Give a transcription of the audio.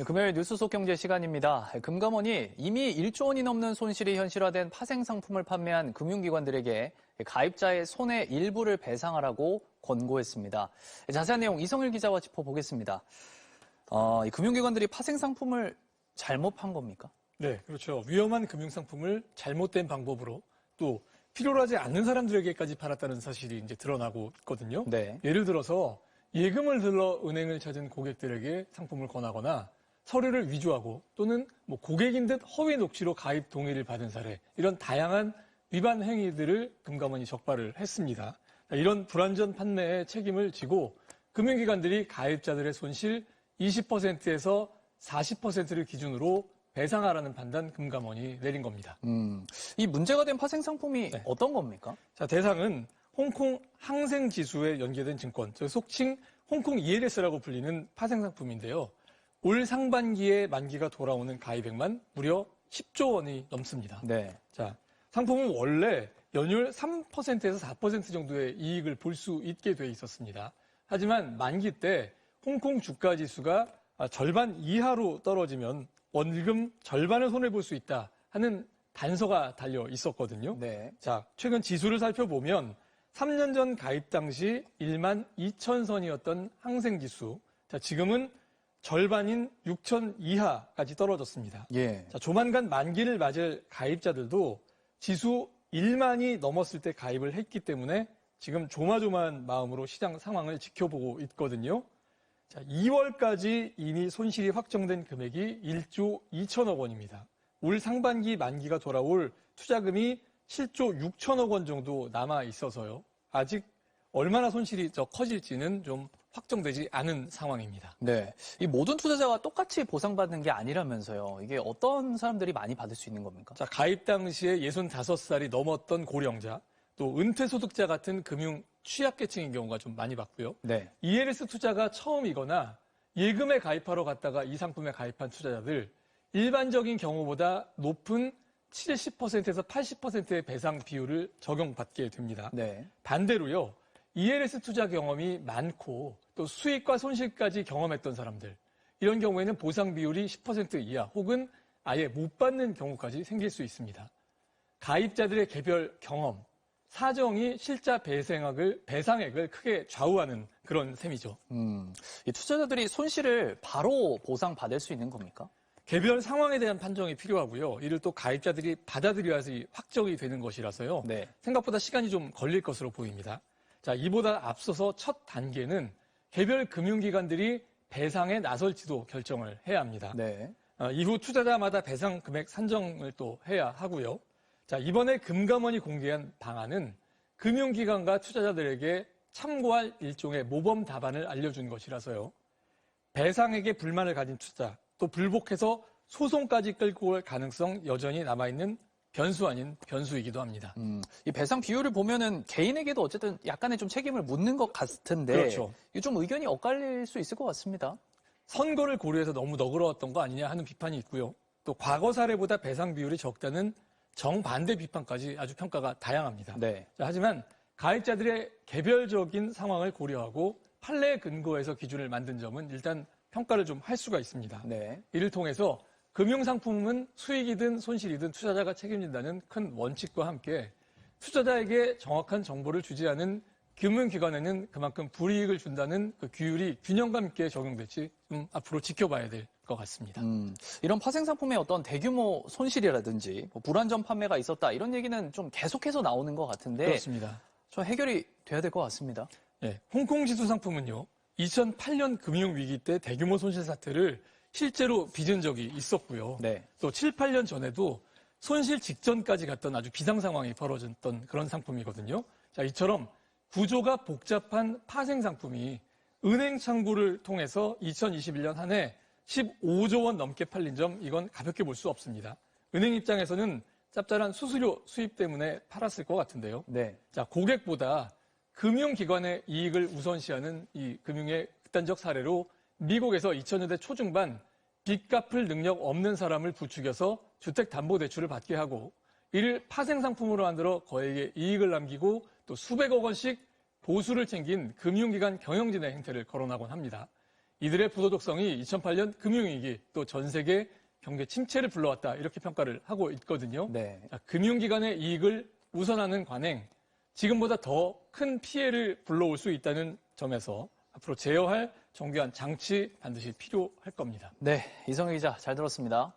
네, 금요일 뉴스 속 경제 시간입니다. 금감원이 이미 1조 원이 넘는 손실이 현실화된 파생 상품을 판매한 금융기관들에게 가입자의 손해 일부를 배상하라고 권고했습니다. 자세한 내용 이성일 기자와 짚어보겠습니다. 이 금융기관들이 파생 상품을 잘못 판 겁니까? 네, 그렇죠. 위험한 금융상품을 잘못된 방법으로 또 필요로 하지 않는 사람들에게까지 팔았다는 사실이 이제 드러나고 있거든요. 네. 예를 들어서 예금을 들러 은행을 찾은 고객들에게 상품을 권하거나 서류를 위조하고 또는 고객인 듯 허위 녹취로 가입 동의를 받은 사례, 이런 다양한 위반 행위들을 금감원이 적발을 했습니다. 이런 불완전 판매의 책임을 지고 금융기관들이 가입자들의 손실 20%에서 40%를 기준으로 배상하라는 판단 금감원이 내린 겁니다. 이 문제가 된 파생 상품이 네. 어떤 겁니까? 자, 대상은 홍콩 항생지수에 연계된 증권, 속칭 홍콩 ELS라고 불리는 파생 상품인데요. 올 상반기에 만기가 돌아오는 가입액만 무려 10조 원이 넘습니다. 네. 자, 상품은 원래 연율 3%에서 4% 정도의 이익을 볼 수 있게 돼 있었습니다. 하지만 만기 때 홍콩 주가 지수가 절반 이하로 떨어지면 원금 절반을 손해볼 수 있다 하는 단서가 달려 있었거든요. 네. 자, 최근 지수를 살펴보면 3년 전 가입 당시 1만 2천 선이었던 항생지수, 자, 지금은 절반인 6천 이하까지 떨어졌습니다. 예. 자, 조만간 만기를 맞을 가입자들도 지수 1만이 넘었을 때 가입을 했기 때문에 지금 조마조마한 마음으로 시장 상황을 지켜보고 있거든요. 자, 2월까지 이미 손실이 확정된 금액이 1조 2천억 원입니다. 올 상반기 만기가 돌아올 투자금이 7조 6천억 원 정도 남아 있어서요. 아직 얼마나 손실이 커질지는 좀 확정되지 않은 상황입니다. 네. 이 모든 투자자가 똑같이 보상받는 게 아니라면서요. 이게 어떤 사람들이 많이 받을 수 있는 겁니까? 자, 가입 당시에 65살이 넘었던 고령자, 또 은퇴소득자 같은 금융 취약계층인 경우가 좀 많이 봤고요. 네. ELS 투자가 처음이거나 예금에 가입하러 갔다가 이 상품에 가입한 투자자들, 일반적인 경우보다 높은 70%에서 80%의 배상 비율을 적용받게 됩니다. 네. 반대로요, ELS 투자 경험이 많고 또 수익과 손실까지 경험했던 사람들, 이런 경우에는 보상 비율이 10% 이하 혹은 아예 못 받는 경우까지 생길 수 있습니다. 가입자들의 개별 경험, 사정이 실자 배상액을 크게 좌우하는 그런 셈이죠. 이 투자자들이 손실을 바로 보상받을 수 있는 겁니까? 개별 상황에 대한 판정이 필요하고요. 이를 또 가입자들이 받아들여야지 확정이 되는 것이라서요. 네. 생각보다 시간이 좀 걸릴 것으로 보입니다. 자, 이보다 앞서서 첫 단계는 개별 금융기관들이 배상에 나설지도 결정을 해야 합니다. 네. 이후 투자자마다 배상 금액 산정을 또 해야 하고요. 자, 이번에 금감원이 공개한 방안은 금융기관과 투자자들에게 참고할 일종의 모범 답안을 알려준 것이라서요. 배상액에 불만을 가진 투자자, 또 불복해서 소송까지 끌고 올 가능성 여전히 남아있는 변수 아닌 변수이기도 합니다. 이 배상 비율을 보면은 개인에게도 어쨌든 약간의 좀 책임을 묻는 것 같은데. 그렇죠. 이게 좀 의견이 엇갈릴 수 있을 것 같습니다. 선거를 고려해서 너무 너그러웠던 거 아니냐 하는 비판이 있고요. 또 과거 사례보다 배상 비율이 적다는 정반대 비판까지 아주 평가가 다양합니다. 네. 자, 하지만 가입자들의 개별적인 상황을 고려하고 판례에 근거해서 기준을 만든 점은 일단 평가를 좀 할 수가 있습니다. 네. 이를 통해서 금융상품은 수익이든 손실이든 투자자가 책임진다는 큰 원칙과 함께 투자자에게 정확한 정보를 주지 않은 금융기관에는 그만큼 불이익을 준다는 그 규율이 균형감 있게 적용될지 좀 앞으로 지켜봐야 될 것 같습니다. 이런 파생 상품의 어떤 대규모 손실이라든지 불완전 판매가 있었다 이런 얘기는 좀 계속해서 나오는 것 같은데 그렇습니다. 좀 해결이 돼야 될 것 같습니다. 네, 홍콩 지수 상품은요, 2008년 금융위기 때 대규모 손실 사태를 실제로 빚은 적이 있었고요. 네. 또 7, 8년 전에도 손실 직전까지 갔던 아주 비상 상황이 벌어졌던 그런 상품이거든요. 자, 이처럼 구조가 복잡한 파생 상품이 은행 창구를 통해서 2021년 한 해 15조 원 넘게 팔린 점, 이건 가볍게 볼 수 없습니다. 은행 입장에서는 짭짤한 수수료 수입 때문에 팔았을 것 같은데요. 네. 자, 고객보다 금융기관의 이익을 우선시하는 이 금융의 극단적 사례로 미국에서 2000년대 초중반 빚 갚을 능력 없는 사람을 부추겨서 주택담보대출을 받게 하고 이를 파생상품으로 만들어 거액의 이익을 남기고 또 수백억 원씩 보수를 챙긴 금융기관 경영진의 행태를 거론하곤 합니다. 이들의 부도덕성이 2008년 금융위기 또 전 세계 경제 침체를 불러왔다 이렇게 평가를 하고 있거든요. 네. 자, 금융기관의 이익을 우선하는 관행, 지금보다 더 큰 피해를 불러올 수 있다는 점에서 앞으로 제어할 정교한 장치 반드시 필요할 겁니다. 네, 이성희 기자 잘 들었습니다.